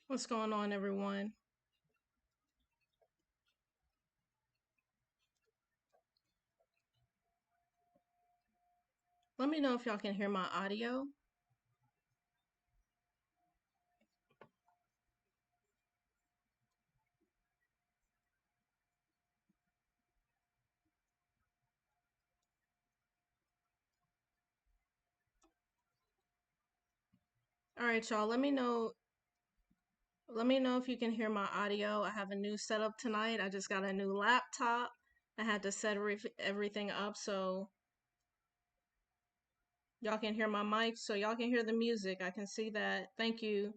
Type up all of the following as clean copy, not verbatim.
What's going on, everyone? Let me know if y'all can hear my audio. All right, y'all, let me know if you can hear my audio. I have a new setup tonight. I just got a new laptop. I had to set everything up so y'all can hear my mic, so y'all can hear the music. I can see that. Thank you,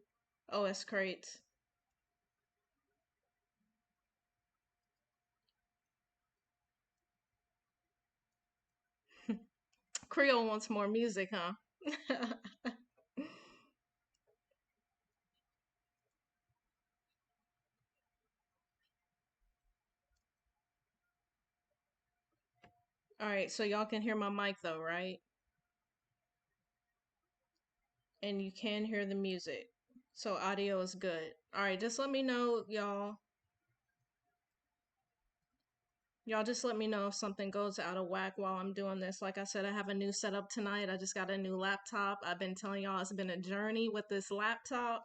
OS Crates. Creole wants more music, huh? All right, so y'all can hear my mic though, right? And you can hear the music. So audio is good. All right, just let me know, y'all. Y'all just let me know if something goes out of whack while I'm doing this. Like I said, I have a new setup tonight. I just got a new laptop. I've been telling y'all it's been a journey with this laptop.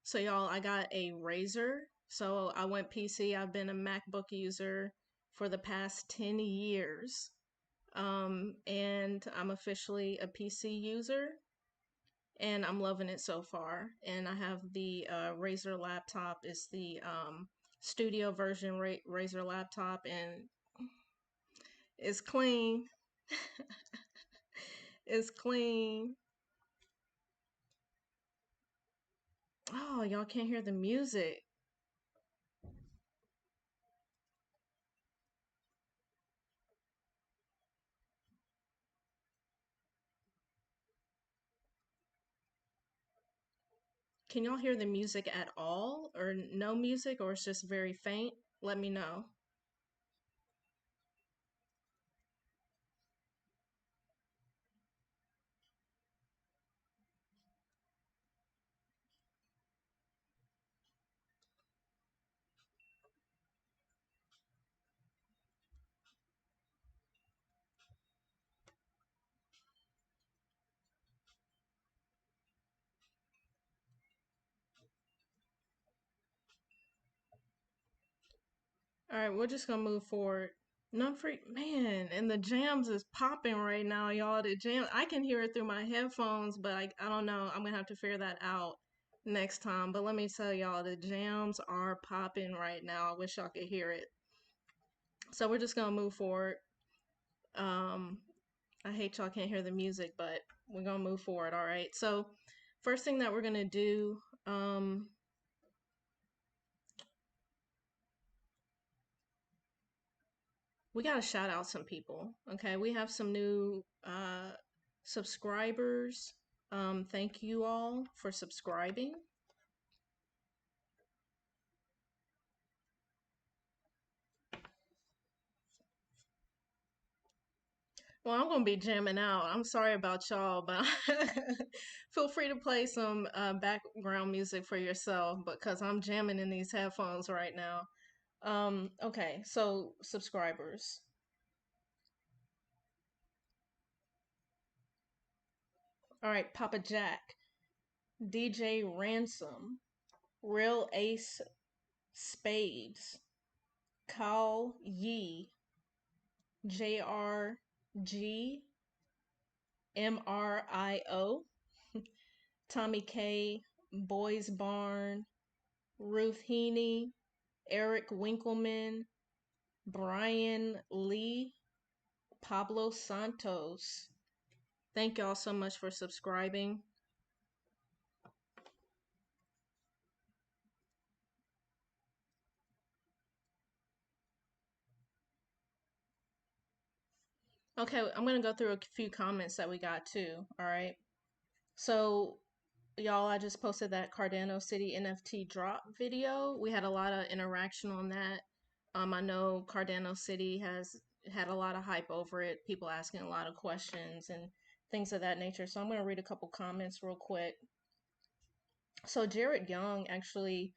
So y'all, I got a Razer. So I went PC. I've been a MacBook user for the past 10 years. And I'm officially a PC user. And I'm loving it so far. And I have the Razer laptop. It's the studio version Razer laptop, and it's clean. It's clean. Oh, y'all can't hear the music. Can y'all hear the music at all? Or no music? Or it's just very faint? Let me know. Alright, we're just gonna move forward. None free, man, and the jams is popping right now, y'all. The jam, I can hear it through my headphones, but I don't know. I'm gonna have to figure that out next time. But let me tell y'all, the jams are popping right now. I wish y'all could hear it. So we're just gonna move forward. Um, I hate y'all can't hear the music, but we're gonna move forward, all right? So first thing that we're gonna do, we gotta shout out some people. Okay, we have some new subscribers. Thank you all for subscribing. Well, I'm gonna be jamming out. I'm sorry about y'all, but feel free to play some background music for yourself because I'm jamming in these headphones right now. Okay, so subscribers. All right, Papa Jack, DJ Ransom, Real Ace Spades, Kao Yi, JRGMRIO, Tommy K, Boys Barn, Ruth Heaney, Eric Winkleman, Brian Lee, Pablo Santos. Thank y'all so much for subscribing. Okay, I'm gonna go through a few comments that we got too. All right. So, y'all, I just posted that Cardano City NFT drop video. We had a lot of interaction on that. I know Cardano City has had a lot of hype over it, people asking a lot of questions and things of that nature. So I'm gonna read a couple comments real quick. So Jared Young actually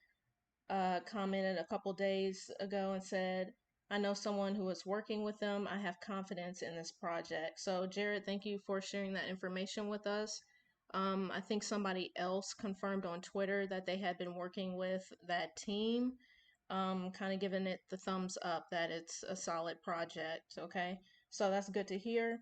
commented a couple days ago and said, I know someone who is working with them. I have confidence in this project. So, Jared, thank you for sharing that information with us. I think somebody else confirmed on Twitter that they had been working with that team, kind of giving it the thumbs up that it's a solid project. Okay, so that's good to hear.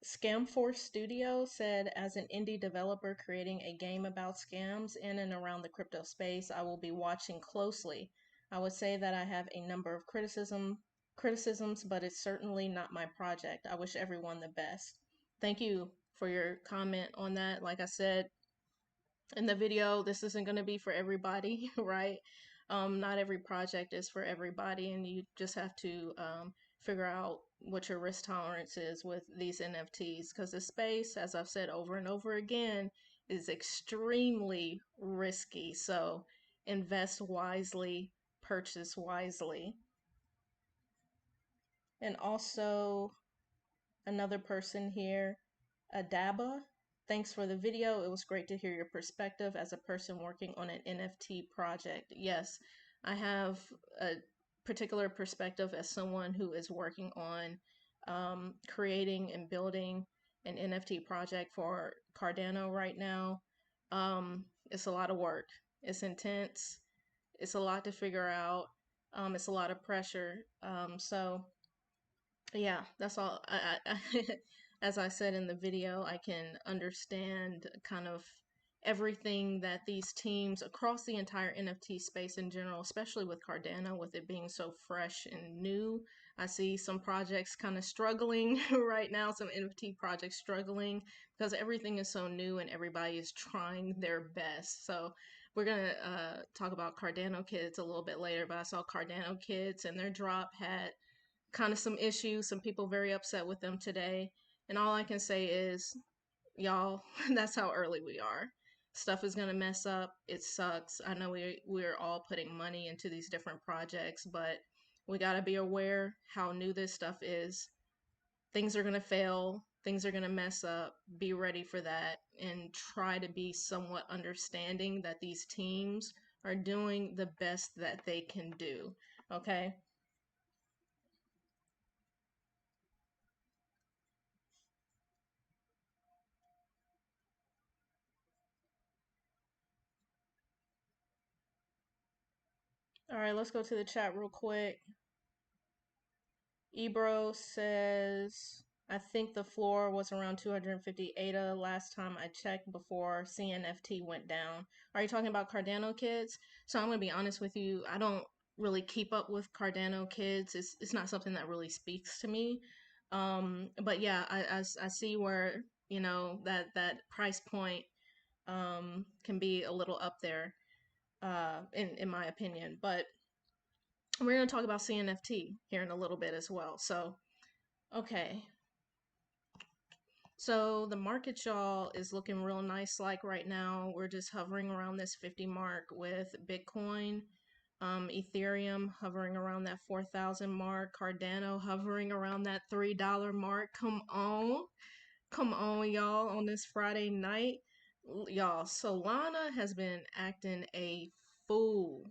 Scamforce Studio said, as an indie developer creating a game about scams in and around the crypto space, I will be watching closely. I would say that I have a number of criticisms, but it's certainly not my project. I wish everyone the best. Thank you for your comment on that. Like I said, in the video, this isn't going to be for everybody, right? Not every project is for everybody, and you just have to figure out what your risk tolerance is with these NFTs, because the space, as I've said over and over again, is extremely risky. So invest wisely, purchase wisely. And also, another person here, Adaba. Thanks for the video. It was great to hear your perspective as a person working on an NFT project. Yes, I have a particular perspective as someone who is working on creating and building an NFT project for Cardano right now. It's a lot of work. It's intense. It's a lot to figure out. It's a lot of pressure. So yeah, that's all. As I said in the video, I can understand kind of everything that these teams across the entire NFT space in general, especially with Cardano, with it being so fresh and new. I see some projects kind of struggling right now, some NFT projects struggling because everything is so new and everybody is trying their best. So we're gonna talk about Cardano Kids a little bit later, but I saw Cardano Kids and their drop had kind of some issues, some people very upset with them today. And all I can say is, y'all, that's how early we are. Stuff is gonna mess up. It sucks. I know we're all putting money into these different projects, but we gotta be aware how new this stuff is. Things are gonna fail. Things are gonna mess up. Be ready for that, and try to be somewhat understanding that these teams are doing the best that they can do. Okay. All right, let's go to the chat real quick. Ebro says, I think the floor was around 250 ADA last time I checked before CNFT went down. Are you talking about Cardano Kids? So I'm going to be honest with you. I don't really keep up with Cardano Kids. It's not something that really speaks to me. But yeah, I see where, that price point can be a little up there in my opinion. But we're going to talk about CNFT here in a little bit as well. So, okay. So the market, y'all, is looking real nice like right now. We're just hovering around this 50 mark with Bitcoin, Ethereum hovering around that 4,000 mark, Cardano hovering around that $3 mark. Come on. Come on, y'all, on this Friday night. Y'all, Solana has been acting a fool.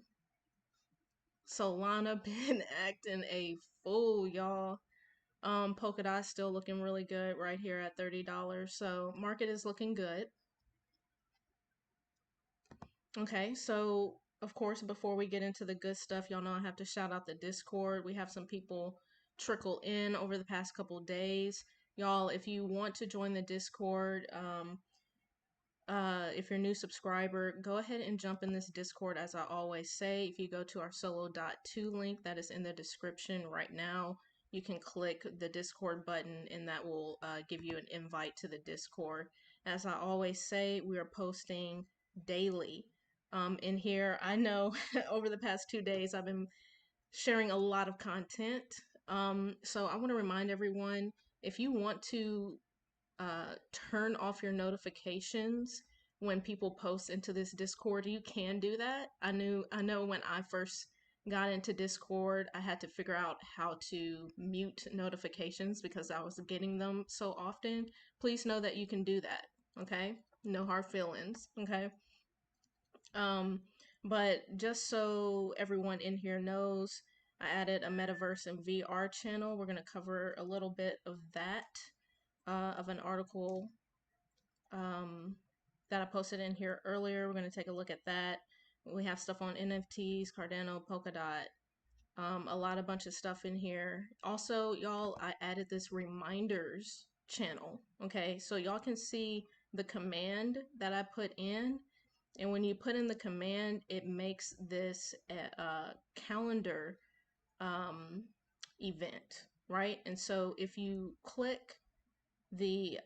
Solana been acting a fool, y'all. Polkadot still looking really good right here at $30. So market is looking good. Okay, so of course, before we get into the good stuff, y'all know I have to shout out the Discord. We have some people trickle in over the past couple days. Y'all, if you want to join the Discord, if you're a new subscriber, go ahead and jump in this Discord. As I always say, if you go to our Solo.to link that is in the description right now, you can click the Discord button and that will give you an invite to the Discord. As I always say, we are posting daily in here. I know over the past 2 days I've been sharing a lot of content. So I want to remind everyone, if you want to turn off your notifications when people post into this Discord, you can do that. I know when I first got into Discord, I had to figure out how to mute notifications because I was getting them so often. Please know that you can do that. Okay? No hard feelings. Okay? Um, but just so everyone in here knows, I added a Metaverse and VR channel. We're going to cover a little bit of that, of an article that I posted in here earlier. We're going to take a look at that. We have stuff on NFTs, Cardano, Polkadot, a lot of bunch of stuff in here. Also, y'all, I added this reminders channel. Okay, so y'all can see the command that I put in. And when you put in the command, it makes this a calendar event, right? And so if you click the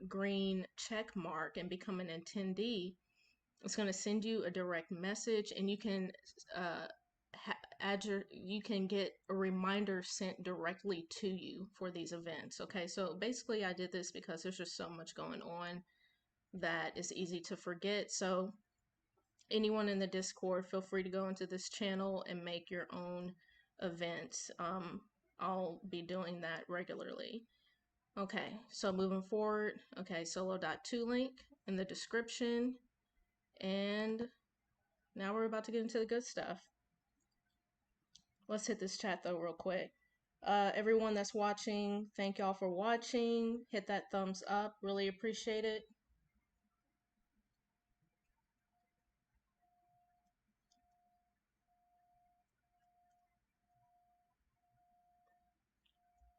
green check mark and become an attendee, it's going to send you a direct message, and you can you can get a reminder sent directly to you for these events. Okay, so basically I did this because there's just so much going on that it's easy to forget. So anyone in the Discord, feel free to go into this channel and make your own events. I'll be doing that regularly. Okay, so moving forward, okay, Solo.to link in the description. And now we're about to get into the good stuff. Let's hit this chat though real quick. Everyone that's watching, thank y'all for watching. Hit that thumbs up, really appreciate it.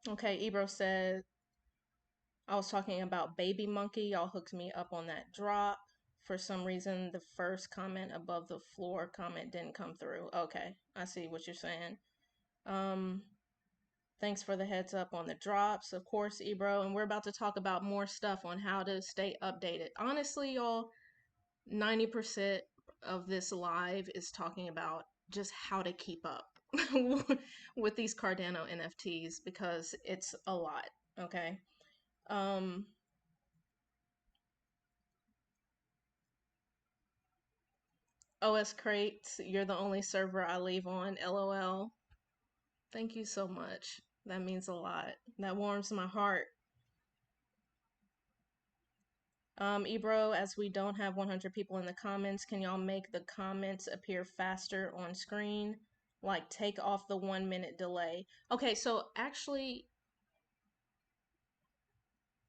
Okay, Ebro said, I was talking about Baby Monkey. Y'all hooked me up on that drop. For some reason, the first comment above the floor comment didn't come through. Okay, I see what you're saying. Thanks for the heads up on the drops, of course, Ebro. And we're about to talk about more stuff on how to stay updated. Honestly, y'all, 90% of this live is talking about just how to keep up with these Cardano NFTs because it's a lot, okay? OS Crates, you're the only server I leave on, LOL. Thank you so much. That means a lot. That warms my heart. Ebro, as we don't have 100 people in the comments, can y'all make the comments appear faster on screen? Like, take off the 1 minute delay. Okay, so actually,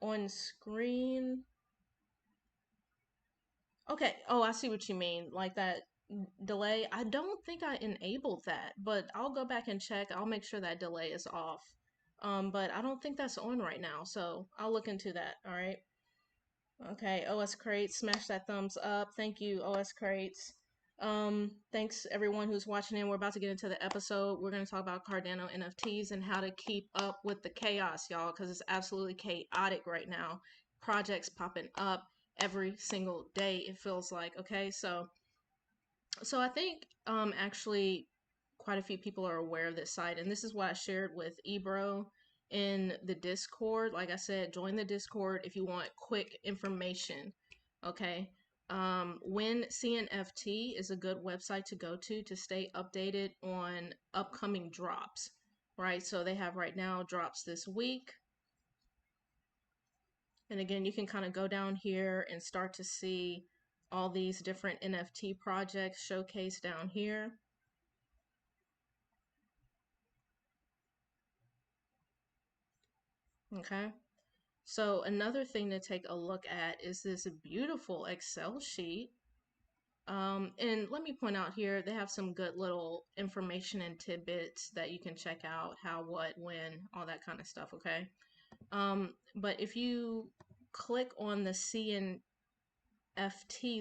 on screen. Okay, oh, I see what you mean. Like that delay. I don't think I enabled that, but I'll go back and check. I'll make sure that delay is off. But I don't think that's on right now, so I'll look into that, all right? Okay, OS Crates, smash that thumbs up. Thank you, OS Crates. Thanks everyone who's watching in. We're about to get into the episode. We're going to talk about Cardano NFTs and how to keep up with the chaos, y'all, because it's absolutely chaotic right now. Projects popping up every single day, it feels like. Okay, so I think actually quite a few people are aware of this site, and this is what I shared with Ebro in the Discord. Like I said, join the Discord if you want quick information. Okay. Wen CNFT is a good website to go to stay updated on upcoming drops, right? So they have right now drops this week. And again, you can kind of go down here and start to see all these different NFT projects showcased down here. Okay. So another thing to take a look at is this beautiful Excel sheet. And let me point out here, they have some good little information and tidbits that you can check out, how, what, when, all that kind of stuff, okay? But if you click on the CNFT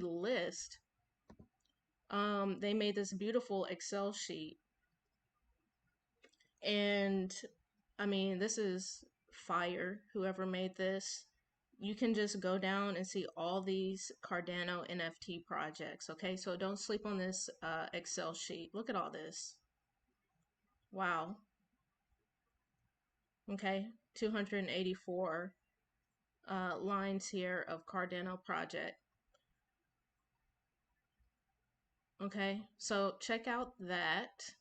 list, they made this beautiful Excel sheet. And I mean, this is fire, whoever made this. You can just go down and see all these Cardano NFT projects, okay? So don't sleep on this Excel sheet. Look at all this. Wow. Okay, 284 lines here of Cardano project. Okay, so check out that.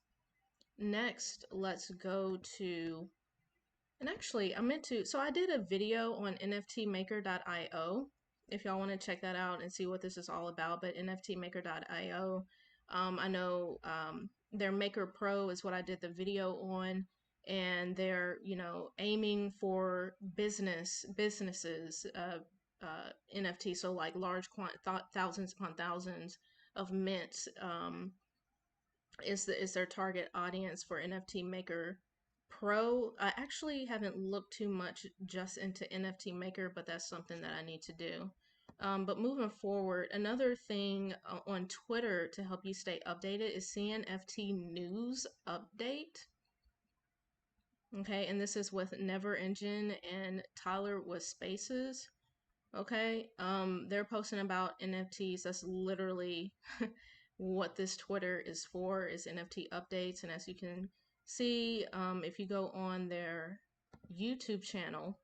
Next, let's go to, and actually I meant to, so I did a video on nftmaker.io if y'all want to check that out and see what this is all about, but nftmaker.io, I know their Maker Pro is what I did the video on, and they're, you know, aiming for businesses, NFT, so like large thousands upon thousands of mints, is their target audience for NFT Maker Pro. I actually haven't looked too much just into NFT Maker, but that's something that I need to do. But moving forward, another thing on Twitter to help you stay updated is CNFT News Update. Okay, and this is with Never Engine and Tyler with Spaces. Okay, they're posting about NFTs. That's literally what this Twitter is for, is NFT updates. And as you can see, if you go on their YouTube channel,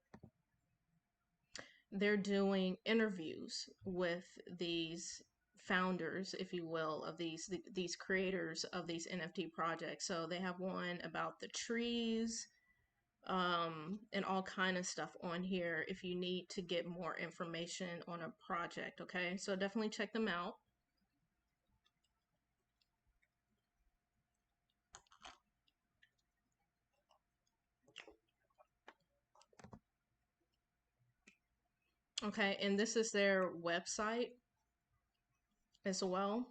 they're doing interviews with these founders, if you will, of these creators of these NFT projects. So they have one about the trees, and all kind of stuff on here if you need to get more information on a project. Okay, so definitely check them out. Okay, and this is their website as well.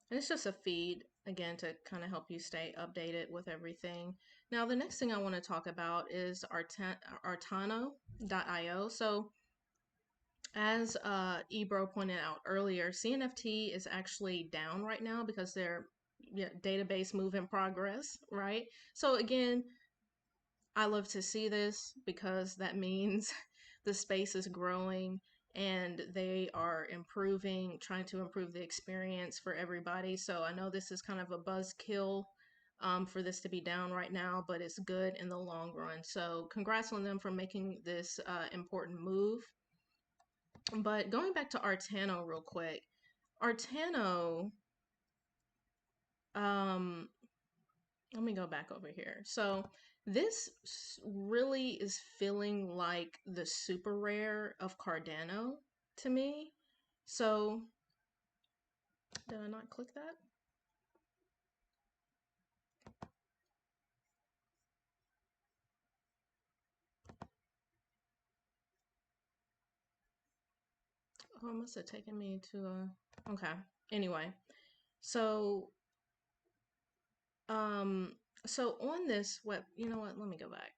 And it's just a feed, again, to kind of help you stay updated with everything. Now, the next thing I want to talk about is Artano.io. So, as Ebro pointed out earlier, CNFT is actually down right now because their database move in progress, right? So, again, I love to see this because that means the space is growing and they are improving, trying to improve the experience for everybody. So I know this is kind of a buzzkill for this to be down right now, but it's good in the long run. So congrats on them for making this important move. But going back to Artano real quick, Artano, um, let me go back over here. So this really is feeling like the super rare of Cardano to me. So did I not click that? Oh, it must have taken me to a, okay. Anyway, so um so on this web, you know what? Let me go back.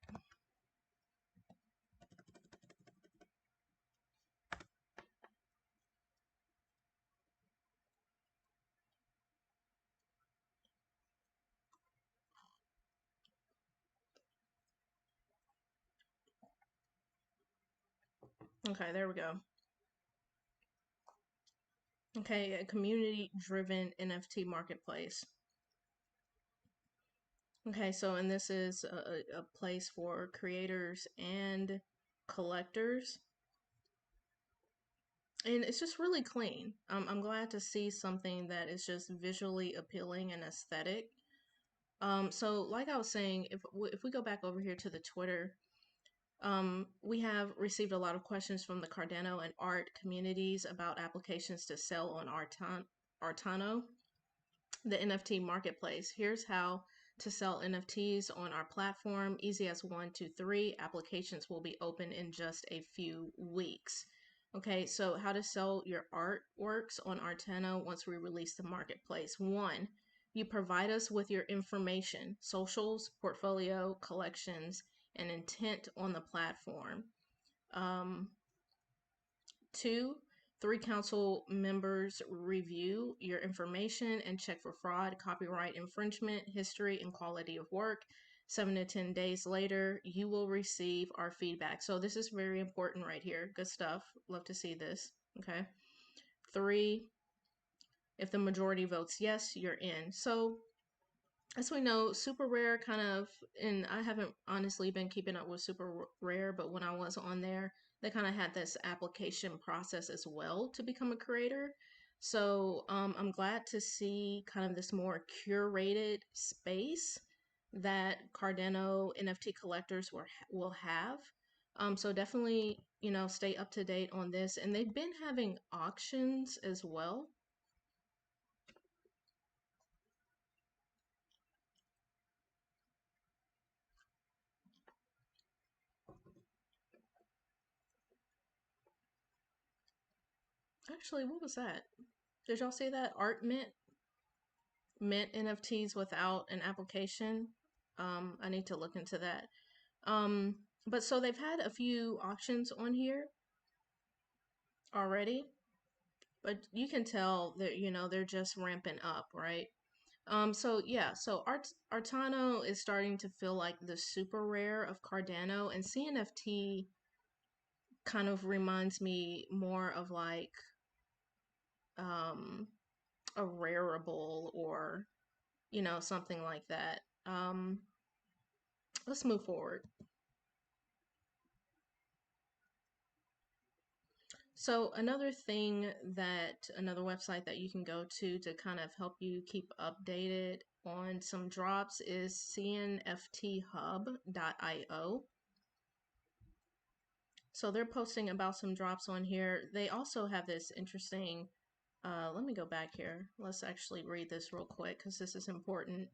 Okay, there we go. Okay, a community-driven NFT marketplace. Okay, so and this is a place for creators and collectors. And it's just really clean. I'm glad to see something that is just visually appealing and aesthetic. So like I was saying, if we go back over here to the Twitter, we have received a lot of questions from the Cardano and art communities about applications to sell on Artano, the NFT marketplace. Here's how to sell NFTs on our platform. Easy as 1, 2, 3. Applications will be open in just a few weeks. Okay, so how to sell your artworks on Artano once we release the marketplace. 1, you provide us with your information, socials, portfolio, collections, and intent on the platform. 2, 3 council members review your information and check for fraud, copyright infringement, history, and quality of work. 7 to 10 days later, you will receive our feedback. So this is very important right here. Good stuff. Love to see this. Okay. 3, if the majority votes yes, you're in. So as we know, super rare kind of, and I haven't honestly been keeping up with super rare, but when I was on there, they kind of had this application process as well to become a creator. So I'm glad to see kind of this more curated space that Cardano NFT collectors will have. So definitely, stay up to date on this. And they've been having auctions as well. Actually, what was that? Did y'all see that? Art mint NFTs without an application. I need to look into that. But so they've had a few auctions on here already, but you can tell that they're just ramping up, right? So yeah, so Artano is starting to feel like the super rare of Cardano, and CNFT kind of reminds me more of like um a rareable or something like that. Let's move forward. So another website that you can go to kind of help you keep updated on some drops is cnfthub.io. So they're posting about some drops on here. They also have this interesting, let me go back here. Let's actually read this real quick because this is important.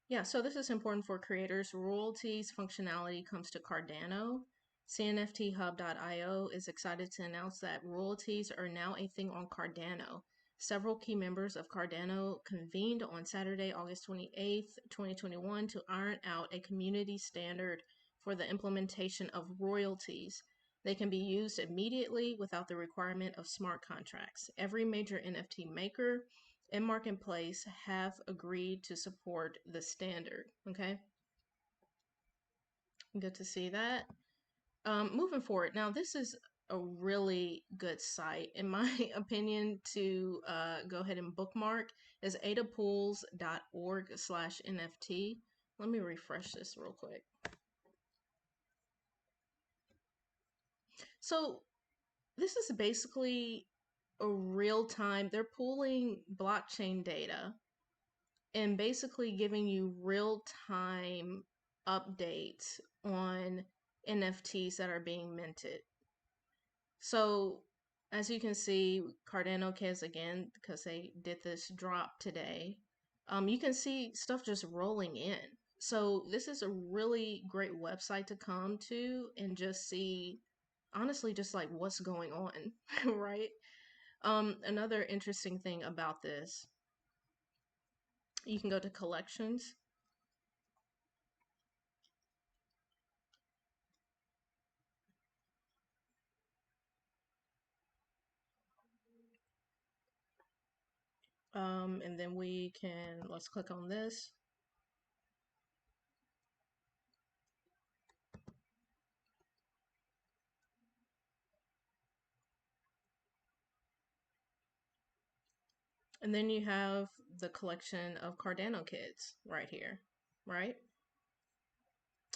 Yeah, so this is important for creators. Royalties functionality comes to Cardano. CNFTHub.io is excited to announce that royalties are now a thing on Cardano. Several key members of Cardano convened on Saturday, August 28th, 2021 to iron out a community standard for the implementation of royalties. They can be used immediately without the requirement of smart contracts. Every major NFT maker and marketplace have agreed to support the standard. Okay, good to see that. Moving forward, now this is a really good site, in my opinion, to go ahead and bookmark is adapools.org/NFT. Let me refresh this real quick. So this is basically a real-time, they're pooling blockchain data and basically giving you real-time updates on NFTs that are being minted. So as you can see, Cardano Cares again, because they did this drop today, you can see stuff just rolling in. So this is a really great website to come to and just see, honestly, just like what's going on, right? Another interesting thing about this, you can go to collections. And then let's click on this. And then you have the collection of Cardano kids right here, right?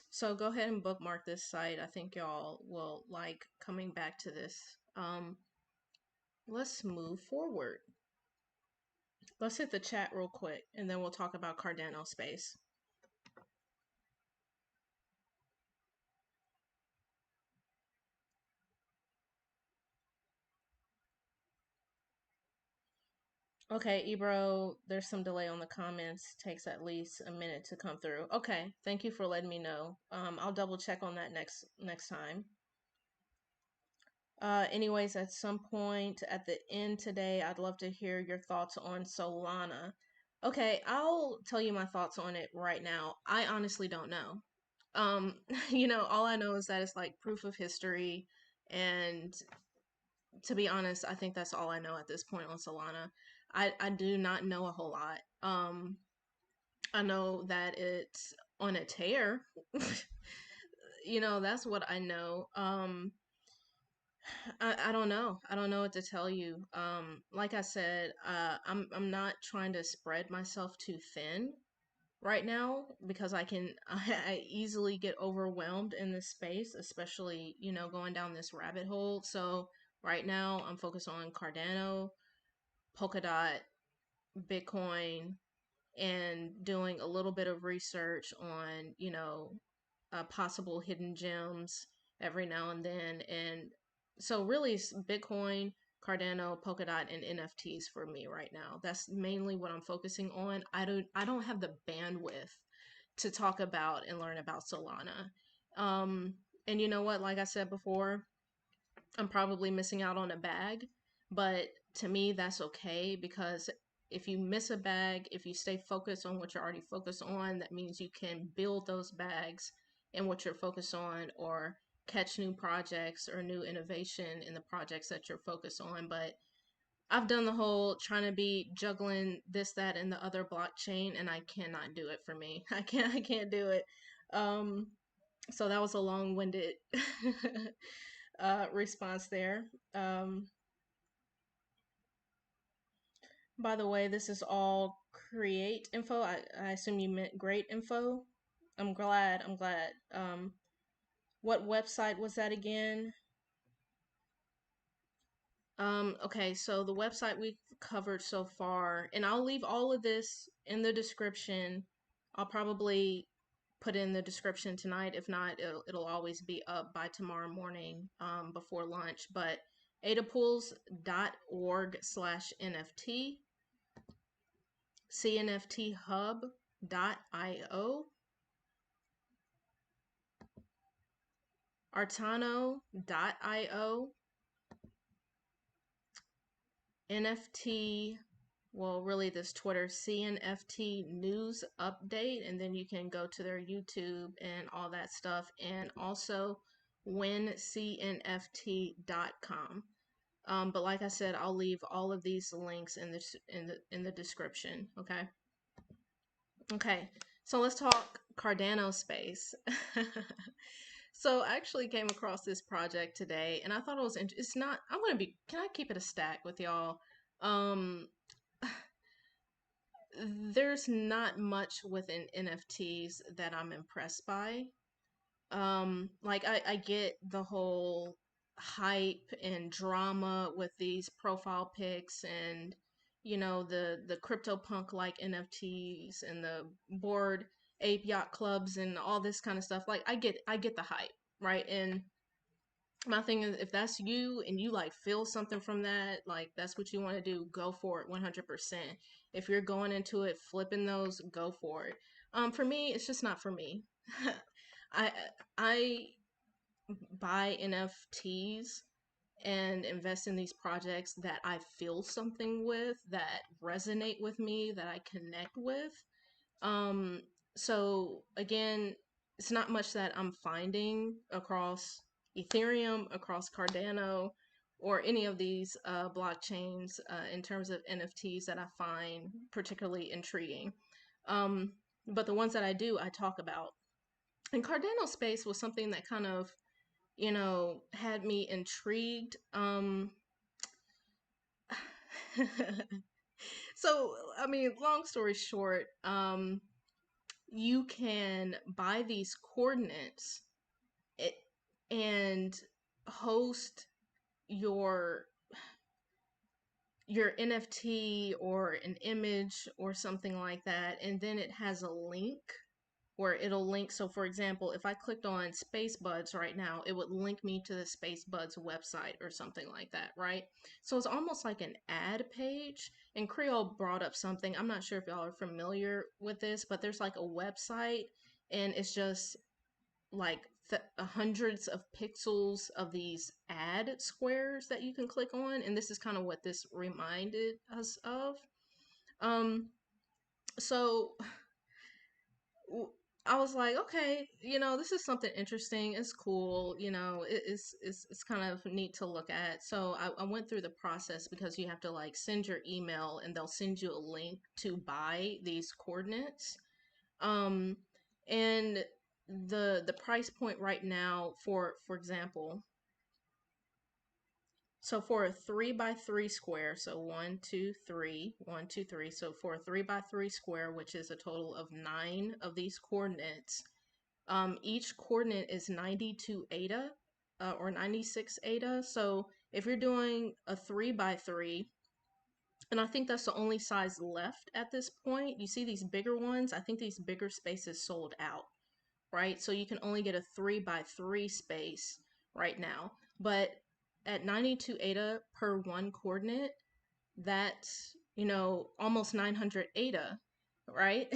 So go ahead and bookmark this site. I think y'all will like coming back to this. Let's move forward. Let's hit the chat real quick and then we'll talk about CardanoSpace. Okay, Ebro, there's some delay on the comments. Takes at least a minute to come through. Okay, thank you for letting me know. I'll double check on that next time. Anyways, at some point at the end today, I'd love to hear your thoughts on Solana. Okay, I'll tell you my thoughts on it right now. I honestly don't know. All I know is that it's like proof of history, and to be honest, I think that's all I know at this point on Solana. I do not know a whole lot. I know that it's on a tear. That's what I know. I don't know. I don't know what to tell you. Like I said, I'm not trying to spread myself too thin right now because I easily get overwhelmed in this space, especially, going down this rabbit hole. So right now I'm focused on Cardano, Polkadot, Bitcoin, and doing a little bit of research on, possible hidden gems every now and then. And so, really, it's Bitcoin, Cardano, Polkadot, and NFTs for me right now. That's mainly what I'm focusing on. I don't have the bandwidth to talk about and learn about Solana. Um, and you know what? Like I said before, I'm probably missing out on a bag, but to me, that's okay because if you miss a bag, if you stay focused on what you're already focused on, that means you can build those bags in what you're focused on or catch new projects or new innovation in the projects that you're focused on. But I've done the whole trying to be juggling this, that, and the other blockchain, and I cannot do it for me. I can't do it. Um, so that was a long-winded response there. Um, by the way, this is all create info. I assume you meant great info. I'm glad. I'm glad. What website was that again? Okay, so the website we've covered so far, and I'll leave all of this in the description. I'll probably put in the description tonight. If not, it'll always be up by tomorrow morning, before lunch. But adapools.org/NFT, cnfthub.io, artano.io, NFT, well, really this Twitter CNFT news update, and then you can go to their YouTube and all that stuff, and also wencnft.com. But like I said, I'll leave all of these links in the description. Okay. Okay. So let's talk CardanoSpace. So I actually came across this project today, and I thought it was. It's not. I'm gonna be. Can I keep it a stack with y'all? Um, there's not much within NFTs that I'm impressed by. Like I get the whole hype and drama with these profile pics and the CryptoPunk like NFTs and the board ape yacht clubs and all this kind of stuff. Like I get the hype, right? And my thing is, if that's you and you like feel something from that, like that's what you want to do, go for it 100%. If you're going into it flipping those, go for it. For me, it's just not for me. I I buy NFTs and invest in these projects that I feel something with, that resonate with me, that I connect with. Um, so again, it's not much that I'm finding across Ethereum, across Cardano, or any of these blockchains in terms of NFTs that I find particularly intriguing. Um, but the ones that I do, I talk about. And CardanoSpace was something that kind of, had me intrigued. So, I mean, long story short, you can buy these coordinates it, and host your your NFT or an image or something like that, and then it has a link where it'll link. So for example, if I clicked on Space Buds right now, it would link me to the Space Buds website or something like that, right? So it's almost like an ad page. And Creole brought up something. I'm not sure if y'all are familiar with this, but there's like a website and it's just like hundreds of pixels of these ad squares that you can click on. And this is kind of what this reminded us of. Um, so I was like, okay, this is something interesting. It's cool. It's kind of neat to look at. So I went through the process because you have to like send your email and they'll send you a link to buy these coordinates. Um, and the price point right now for example, so for a 3 by 3 square, so 1, 2, 3, 1, 2, 3. So for a 3 by 3 square, which is a total of 9 of these coordinates, each coordinate is 92 ADA, or 96 ADA. So if you're doing a 3 by 3, and I think that's the only size left at this point. You see these bigger ones? I think these bigger spaces sold out, right? So you can only get a 3 by 3 space right now. But at 92 ADA per one coordinate, that's, almost 900 ADA, right?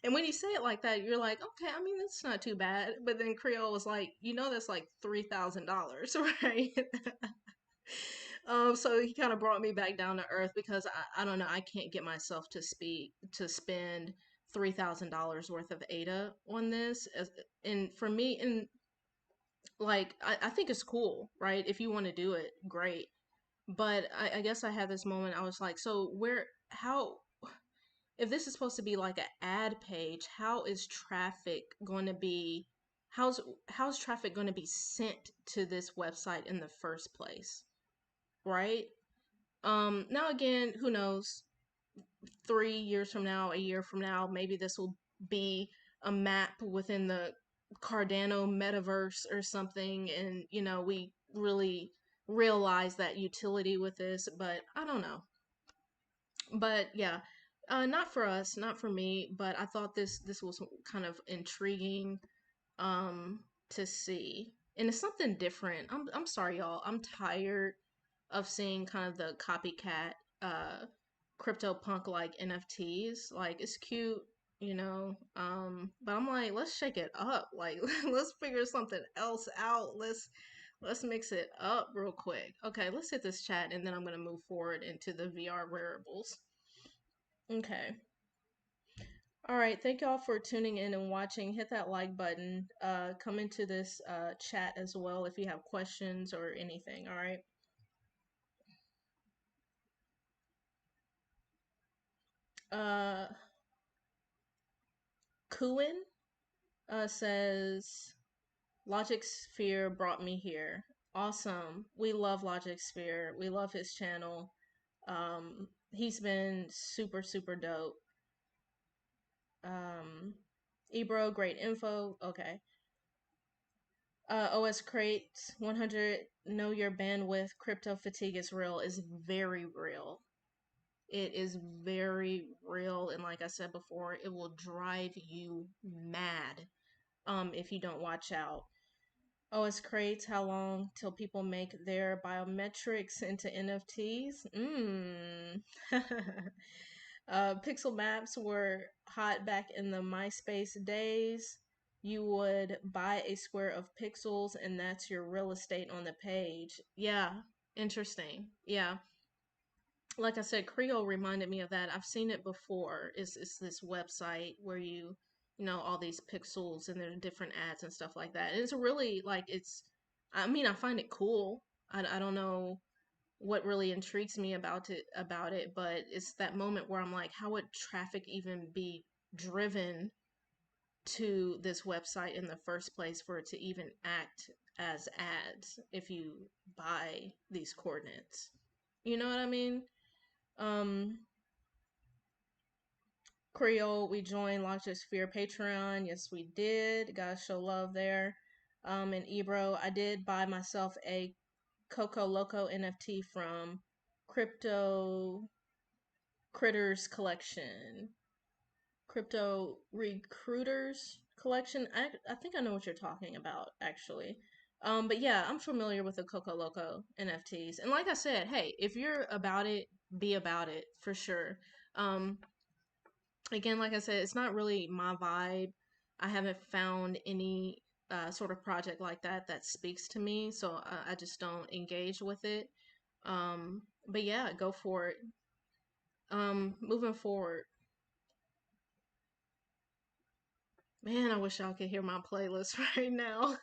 And when you say it like that, you're like, okay, I mean, that's not too bad. But then Creole was like, that's like $3,000, right? So he kind of brought me back down to earth because I don't know, I can't get myself to spend $3,000 worth of ADA on this. And for me, and like, I think it's cool, right? If you want to do it, great. But I guess I had this moment. I was like, so how, if this is supposed to be like an ad page, how is traffic going to be, how's traffic going to be sent to this website in the first place, right? Now again, who knows? 3 years from now, a year from now, maybe this will be a map within the Cardano Metaverse or something, and we really realize that utility with this, but I don't know. But yeah, not for us, not for me, but I thought this was kind of intriguing to see. And it's something different. I'm sorry y'all. I'm tired of seeing kind of the copycat CryptoPunk like NFTs. Like it's cute, but I'm like, let's shake it up. Like let's figure something else out. Let's mix it up real quick. Okay, let's hit this chat and then I'm gonna move forward into the VR wearables. Okay. All right, thank y'all for tuning in and watching. Hit that like button. Come into this chat as well if you have questions or anything. All right. Uh, Kuin says Logic Sphere brought me here. Awesome. We love Logic Sphere. We love his channel. He's been super super dope. Ebro, great info. Okay. OS Crate 100, know your bandwidth, crypto fatigue is real, is very real. It is very real, and like I said before, it will drive you mad if you don't watch out. OS Crates, how long till people make their biometrics into NFTs? Pixel maps were hot back in the MySpace days. You would buy a square of pixels, and that's your real estate on the page. Yeah, interesting. Yeah, like I said, Creole reminded me of that. I've seen it before. It's this website where all these pixels and there are different ads and stuff like that. And it's really like I mean, I find it cool. I don't know what really intrigues me about it, but it's that moment where I'm like, how would traffic even be driven to this website in the first place for it to even act as ads if you buy these coordinates? You know what I mean? Um, Creole, we joined Launches Sphere Patreon. Yes, we did. Gotta show love there. And Ebro, I did buy myself a Coco Loco NFT from Crypto Critters Collection. crypto recruiters collection. I think I know what you're talking about actually. But yeah, I'm familiar with the Coco Loco NFTs. And like I said, hey, if you're about it, be about it for sure. Um, Again, like I said, it's not really my vibe. I haven't found any sort of project like that that speaks to me, so I just don't engage with it. But yeah, go for it. Moving forward, man, I wish y'all could hear my playlist right now.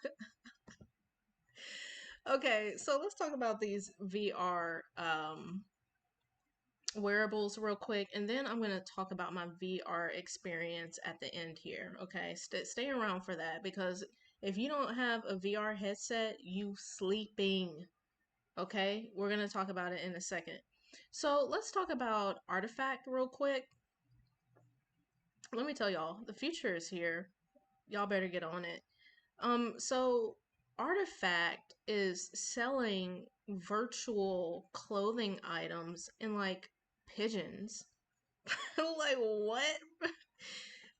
Okay, so let's talk about these VR wearables real quick, and then I'm going to talk about my VR experience at the end here. Okay, stay around for that because if you don't have a VR headset, you sleeping. Okay, we're going to talk about it in a second. So let's talk about Artifact real quick. Let me tell y'all, the future is here. Y'all better get on it. So Artifact is selling virtual clothing items in like pigeons. Like what?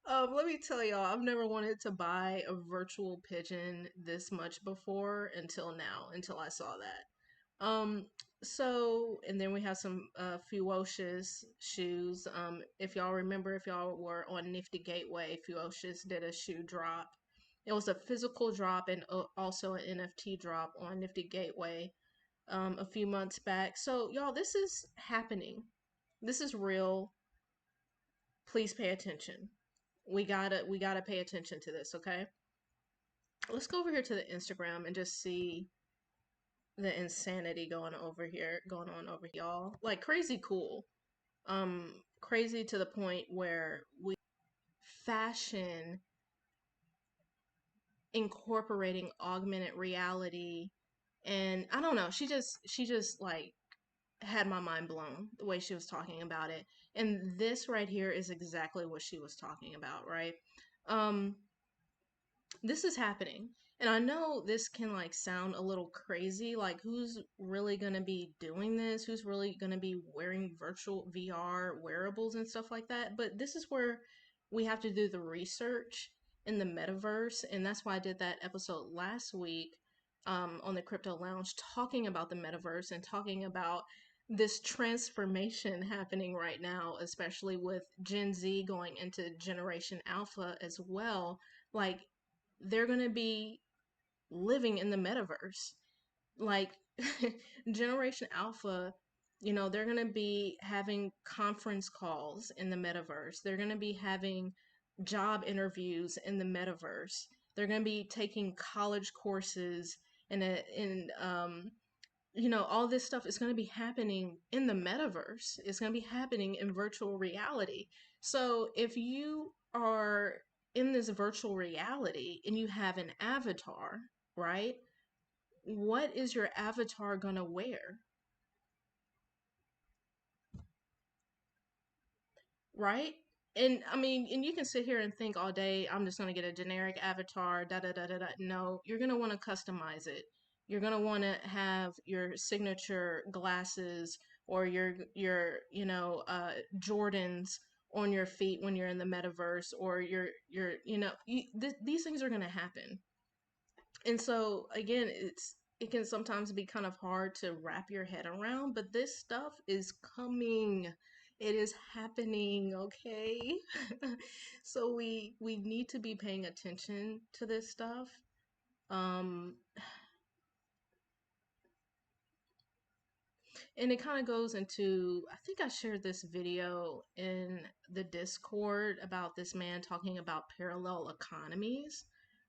Let me tell y'all, I've never wanted to buy a virtual pigeon this much before until now, until I saw that. So and then we have some Fuocious shoes. If y'all remember, if y'all were on Nifty Gateway, Fuocious did a shoe drop. It was a physical drop and also an NFT drop on Nifty Gateway a few months back. So y'all, this is happening. This is real. Please pay attention. We gotta pay attention to this, okay? Let's go over here to the Instagram and just see the insanity going on over here, y'all. Like crazy cool. Crazy to the point where we fashion incorporating augmented reality, and I don't know, she just like had my mind blown the way she was talking about it. And this right here is exactly what she was talking about, right? Um this is happening. And I know this can like sound a little crazy, like who's really going to be doing this? Who's really going to be wearing virtual VR wearables and stuff like that? But this is where we have to do the research in the metaverse, and that's why I did that episode last week on the Crypto Lounge talking about the metaverse and talking about this transformation happening right now, especially with Gen Z going into Generation Alpha as well. Like they're going to be living in the metaverse. Like Generation Alpha, you know, they're going to be having conference calls in the metaverse. They're going to be having job interviews in the metaverse. They're going to be taking college courses in you know, all this stuff is going to be happening in the metaverse. It's going to be happening in virtual reality. So if you are in this virtual reality and you have an avatar, right? What is your avatar going to wear? Right? And I mean, and you can sit here and think all day, I'm just going to get a generic avatar, da da da da da. No, you're going to want to customize it. You're going to want to have your signature glasses or you know, Jordans on your feet when you're in the metaverse, or you know, these things are going to happen. And so again, it can sometimes be kind of hard to wrap your head around, but this stuff is coming. It is happening, okay? So we need to be paying attention to this stuff. Um and it kind of goes into, I think I shared this video in the Discord about this man talking about parallel economies,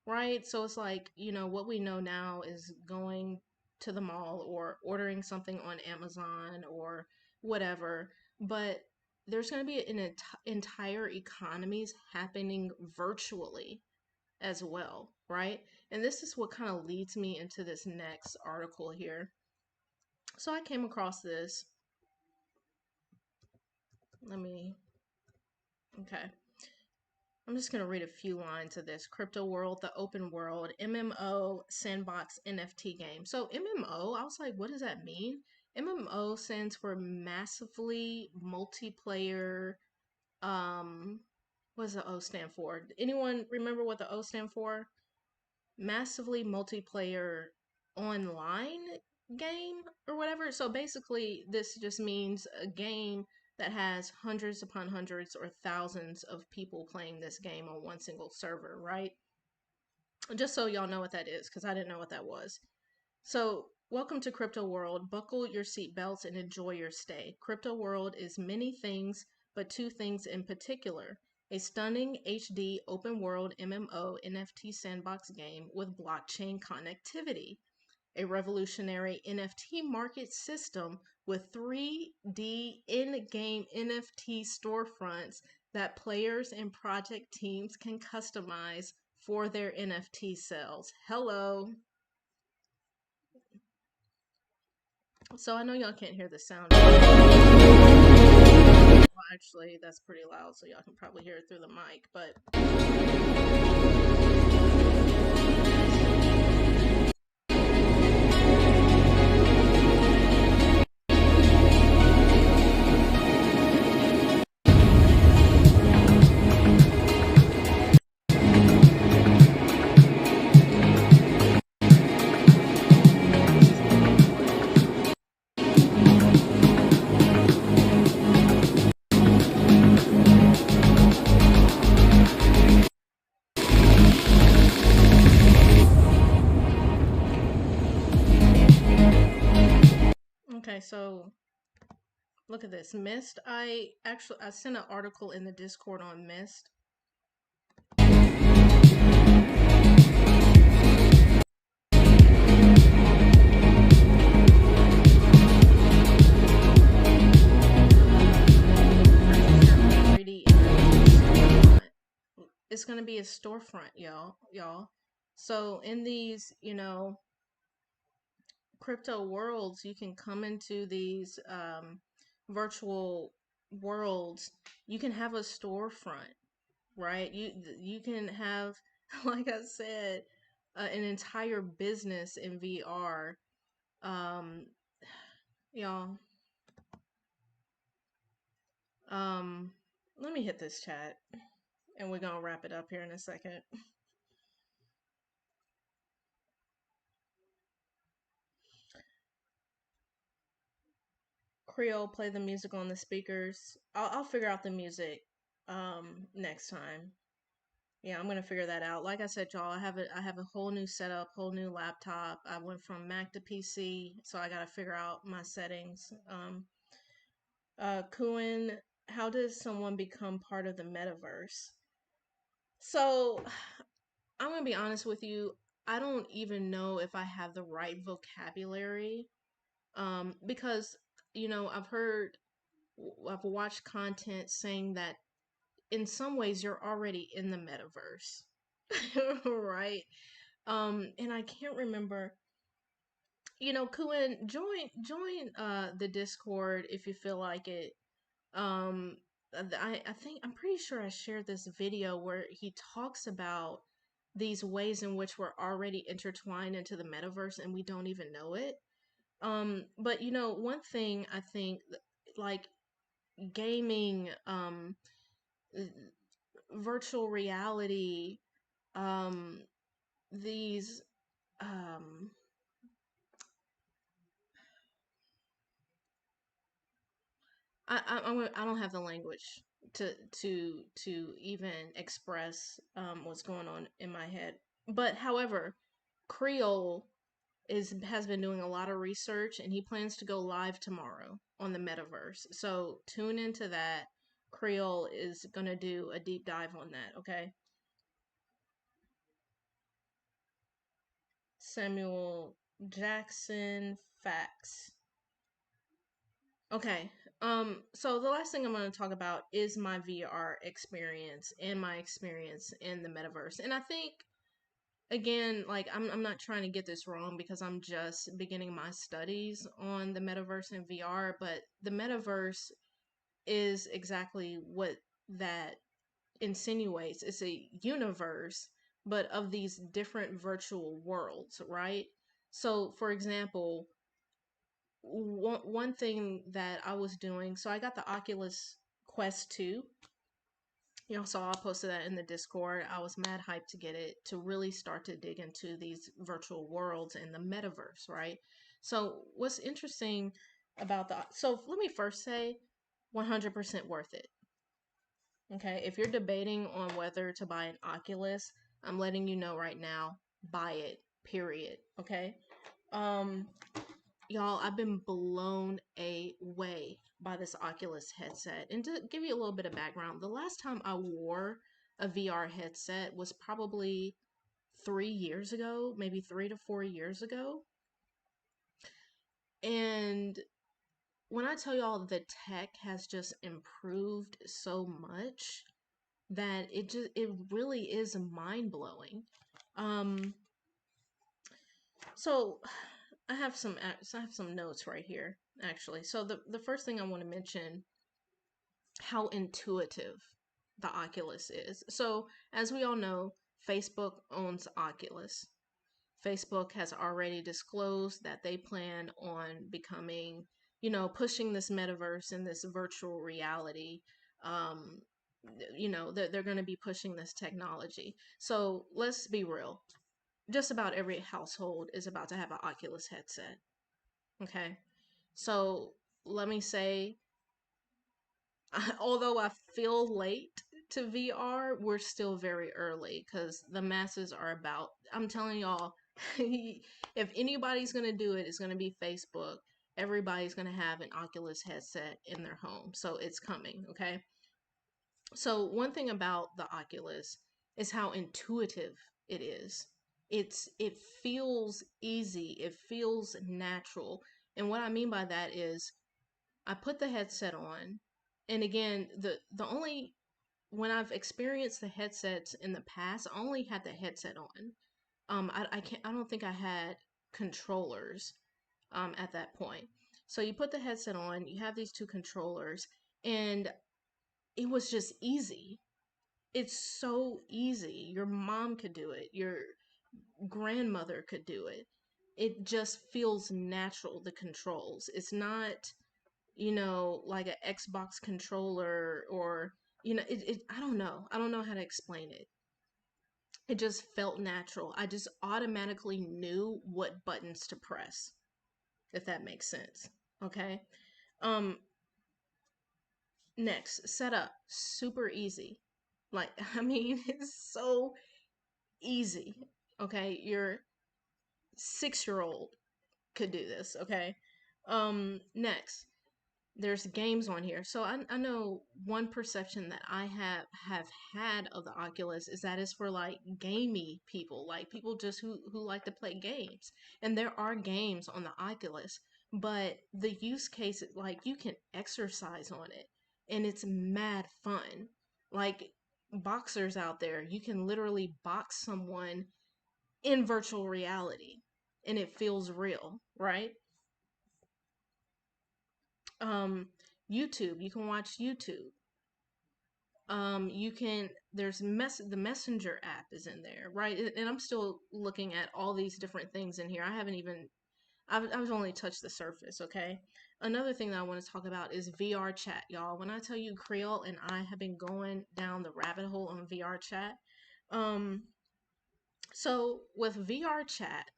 right? So it's like, you know, what we know now is going to the mall or ordering something on Amazon or whatever, but there's going to be an entire economies happening virtually as well, right? And this is what kind of leads me into this next article here. So I came across this. Let me, okay. I'm just going to read a few lines of this. Crypto World, the open world, MMO, Sandbox, NFT game. So MMO, I was like, what does that mean? MMO stands for massively multiplayer, um, What does the O stand for? Anyone remember what the O stand for? Massively multiplayer online game or whatever. So basically, this just means a game that has hundreds upon hundreds or thousands of people playing this game on one single server, right? Just so y'all know what that is, because I didn't know what that was. So, welcome to Crypto World. Buckle your seatbelts and enjoy your stay. Crypto World is many things, but two things in particular: a stunning HD open world MMO NFT sandbox game with blockchain connectivity, a revolutionary NFT market system with 3D in game NFT storefronts that players and project teams can customize for their NFT sales. Hello. So I know y'all can't hear the sound. Well, actually, that's pretty loud, so y'all can probably hear it through the mic. But okay, so look at this Mist. I sent an article in the Discord on Mist. It's gonna be a storefront, y'all. So in these, crypto worlds, you can come into these virtual worlds. You can have a storefront, right? You can have, like I said, an entire business in VR. Um, y'all, um, let me hit this chat, and we're gonna wrap it up here in a second. Creole, play the music on the speakers. I'll figure out the music next time. Yeah, I'm gonna figure that out. Like I said, y'all, I have a whole new setup, whole new laptop. I went from Mac to PC, so I gotta figure out my settings. Kuin, how does someone become part of the metaverse? So I'm gonna be honest with you. I don't even know if I have the right vocabulary. Because I've watched content saying that in some ways you're already in the metaverse, right? And I can't remember. Kuin, join the Discord if you feel like it. Um, I think I'm pretty sure I shared this video where he talks about these ways in which we're already intertwined into the metaverse and we don't even know it. But one thing I think, like gaming, virtual reality, um, these, um, I don't have the language to even express what's going on in my head. But however, Creole is has been doing a lot of research and he plans to go live tomorrow on the metaverse. So tune into that. Creole is gonna do a deep dive on that, okay? Samuel Jackson facts. Okay. So the last thing I'm going to talk about is my VR experience and my experience in the metaverse. And I think again, like I'm not trying to get this wrong because I'm just beginning my studies on the metaverse and VR, but the metaverse is exactly what that insinuates. It's a universe, but of these different virtual worlds, right? So, for example, one thing that I was doing, so I got the Oculus Quest 2, Y'all saw I posted that in the Discord. I was mad hyped to get it to really start to dig into these virtual worlds and the metaverse, right? So, what's interesting about so let me first say 100% worth it. Okay, if you're debating on whether to buy an Oculus, I'm letting you know right now, buy it. Period. Okay. Um, y'all, I've been blown away by this Oculus headset. And to give you a little bit of background, the last time I wore a VR headset was probably 3 years ago, maybe 3 to 4 years ago. And when I tell y'all the tech has just improved so much that it really is mind blowing. Um, so I have some notes right here actually. So the first thing I want to mention how intuitive the Oculus is. So, as we all know, Facebook owns Oculus. Facebook has already disclosed that they plan on becoming, pushing this metaverse and this virtual reality. Um, they're going to be pushing this technology. So let's be real. Just about every household is about to have an Oculus headset. Okay. So let me say although I feel late to VR, we're still very early because the masses are about. I'm telling y'all, if anybody's gonna do it, it's gonna be Facebook. Everybody's gonna have an Oculus headset in their home, so it's coming. Okay. So one thing about the Oculus is how intuitive it is. It feels easy. It feels natural. And what I mean by that is I put the headset on, and again, the only when I've experienced the headsets in the past, I only had the headset on. I can't. I don't think I had controllers at that point. So you put the headset on, you have these two controllers, and it was just easy. It's so easy. Your mom could do it. Your grandmother could do it. It just feels natural, the controls. It's not like an Xbox controller or I don't know. I don't know how to explain it. It just felt natural. I just automatically knew what buttons to press, if that makes sense. Okay. Um Next, setup, super easy. Like I mean, it's so easy. Okay? Your 6-year-old could do this, okay? Next, there's games on here. So I know one perception that I have had of the Oculus is that it's for like gamey people, like people just who like to play games. And there are games on the Oculus, but the use case like you can exercise on it and it's mad fun. Like boxers out there, you can literally box someone in virtual reality and it feels real, right? Um YouTube, you can watch YouTube. You can the messenger app is in there, right? And I'm still looking at all these different things in here. I've only touched the surface. Okay. Another thing that I want to talk about is VR chat, y'all. When I tell you Creole and I have been going down the rabbit hole on VR chat. um so with VR chat,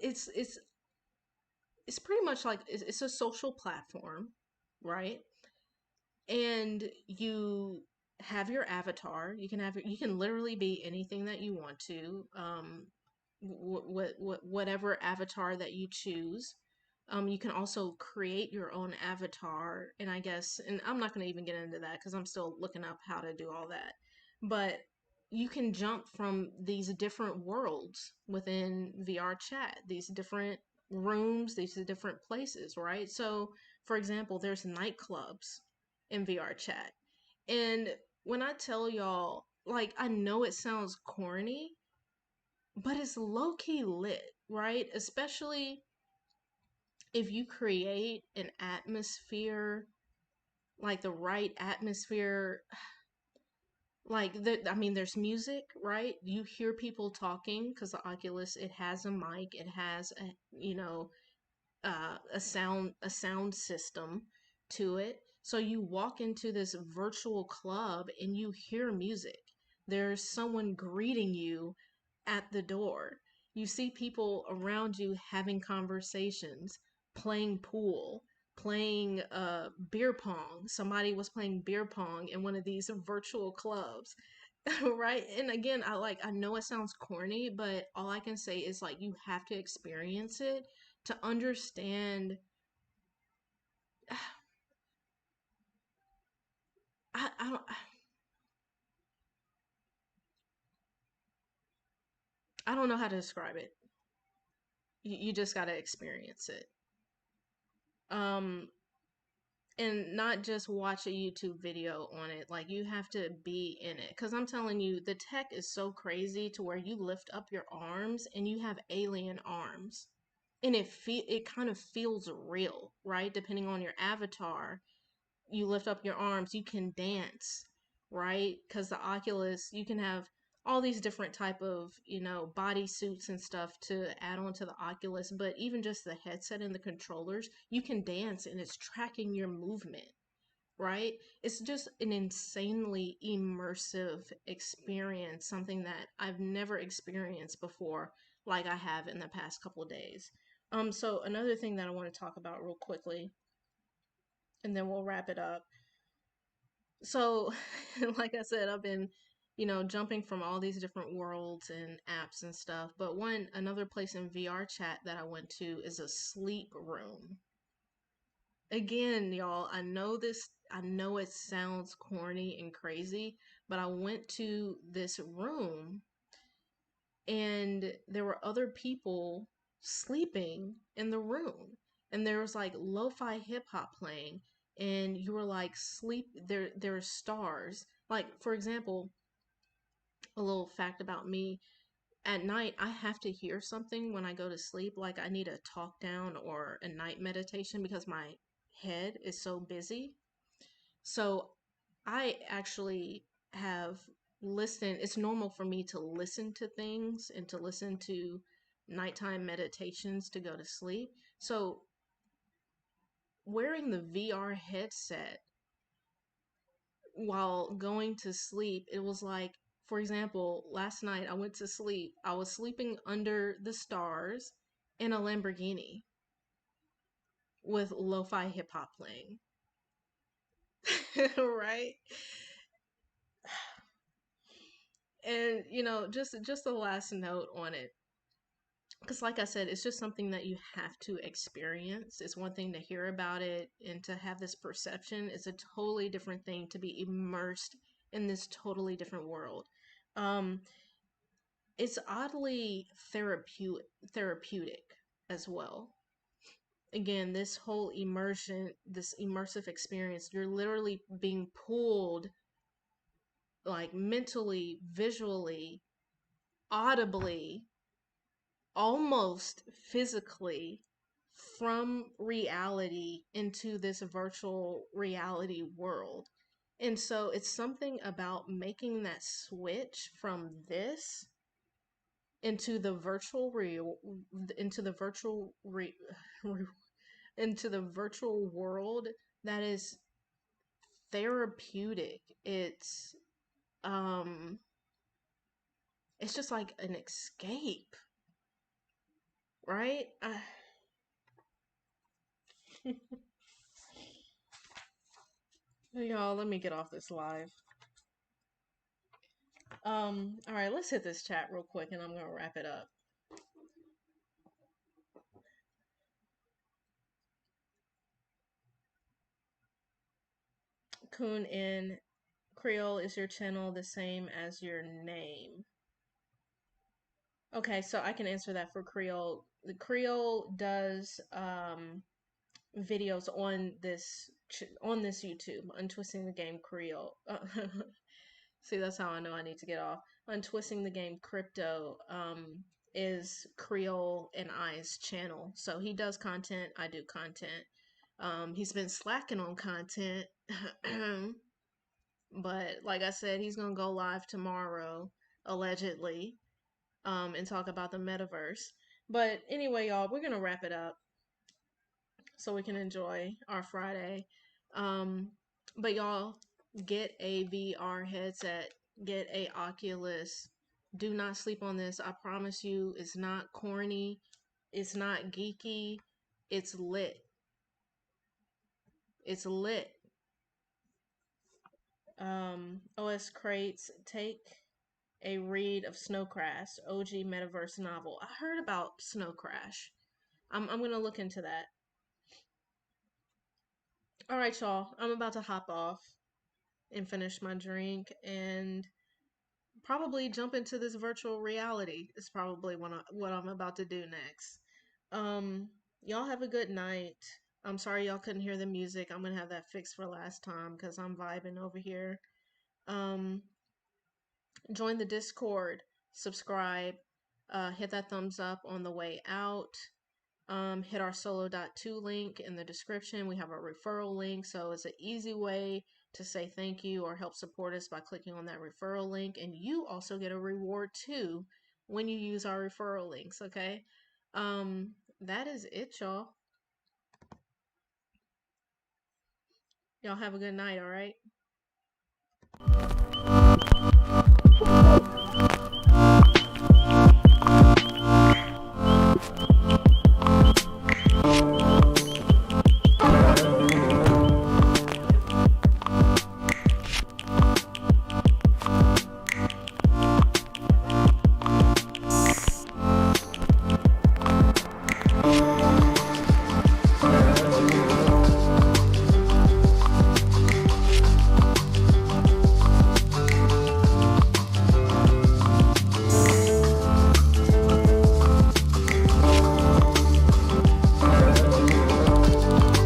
it's it's it's pretty much like it's a social platform, right? And you have your avatar. You can literally be anything that you want to. Whatever avatar that you choose. You can also create your own avatar, and I guess, and I'm not going to even get into that because I'm still looking up how to do all that. But you can jump from these different worlds within VR chat, these different rooms, these different places, right? So, for example, there's nightclubs in VR chat. And when I tell y'all, like, I know it sounds corny, but it's low key lit, right? Especially if you create an atmosphere, like the right atmosphere, I mean, there's music, right? You hear people talking because the Oculus, it has a mic, it has a, a sound system. to it. So you walk into this virtual club and you hear music. There's someone greeting you at the door. You see people around you having conversations, playing pool, playing beer pong. Somebody was playing beer pong in one of these virtual clubs. Right? And again, I know it sounds corny, but all I can say is like you have to experience it to understand. I don't I don't know how to describe it. You just got to experience it. Um, and not just watch a YouTube video on it. Like you have to be in it. Cause I'm telling you, the tech is so crazy to where you lift up your arms and you have alien arms. And it kind of feels real, right? Depending on your avatar, you lift up your arms, you can dance, right? Because the Oculus, you can have all these different type of body suits and stuff to add on to the Oculus, but even just the headset and the controllers, you can dance and it's tracking your movement, right? It's just an insanely immersive experience, something that I've never experienced before like I have in the past couple of days. So another thing that I want to talk about real quickly, and then we'll wrap it up. So, like I said, I've been, jumping from all these different worlds and apps and stuff. But another place in VR chat that I went to is a sleep room. Again, y'all, I know it sounds corny and crazy, but I went to this room and there were other people sleeping in the room. And there was like lo-fi hip hop playing and you were like sleep there's stars. Like for example, a little fact about me, at night I have to hear something when I go to sleep, like I need a talk down or a night meditation because my head is so busy. So I actually have listened, it's normal for me to listen to things and to listen to nighttime meditations to go to sleep. So wearing the VR headset while going to sleep, it was like, for example, last night I went to sleep. I was sleeping under the stars in a Lamborghini with lo-fi hip hop playing. Right? And just the last note on it, because like I said, it's just something that you have to experience. It's one thing to hear about it and to have this perception. It's a totally different thing to be immersed in this totally different world. um it's oddly therapeutic as well. Again, this whole immersion, this immersive experience, you're literally being pulled, like mentally, visually, audibly, almost physically, from reality into this virtual reality world. And so it's something about making that switch from this into the virtual real into the virtual re, into the virtual world that is therapeutic. Um it's just like an escape, right? Y'all, let me get off this live. All right, let's hit this chat real quick and I'm gonna wrap it up. Kun in Creole, is your channel the same as your name? Okay, so I can answer that for Creole. The Creole does videos on this YouTube, Untwisting the Game Creole. See, that's how I know I need to get off. Untwisting the Game Crypto is Creole and I's channel. So he does content, I do content. He's been slacking on content. But like I said, he's gonna go live tomorrow, allegedly, and talk about the metaverse. But anyway, y'all, we're gonna wrap it up so we can enjoy our Friday. But y'all, get a VR headset, get a Oculus. Do not sleep on this. I promise you, it's not corny, it's not geeky, it's lit. It's lit. OS Crates, take a read of Snow Crash, OG Metaverse novel. I heard about Snow Crash. I'm gonna look into that. All right, y'all. I'm about to hop off and finish my drink and probably jump into this virtual reality. It's probably what I'm about to do next. Y'all have a good night. I'm sorry y'all couldn't hear the music. I'm gonna have that fixed for last time because I'm vibing over here. Um, join the Discord, subscribe, hit that thumbs up on the way out. Hit our Solo.to link in the description. We have a referral link, so it's an easy way to say thank you or help support us by clicking on that referral link. And you also get a reward too when you use our referral links, okay? That is it, y'all. Y'all have a good night, all right?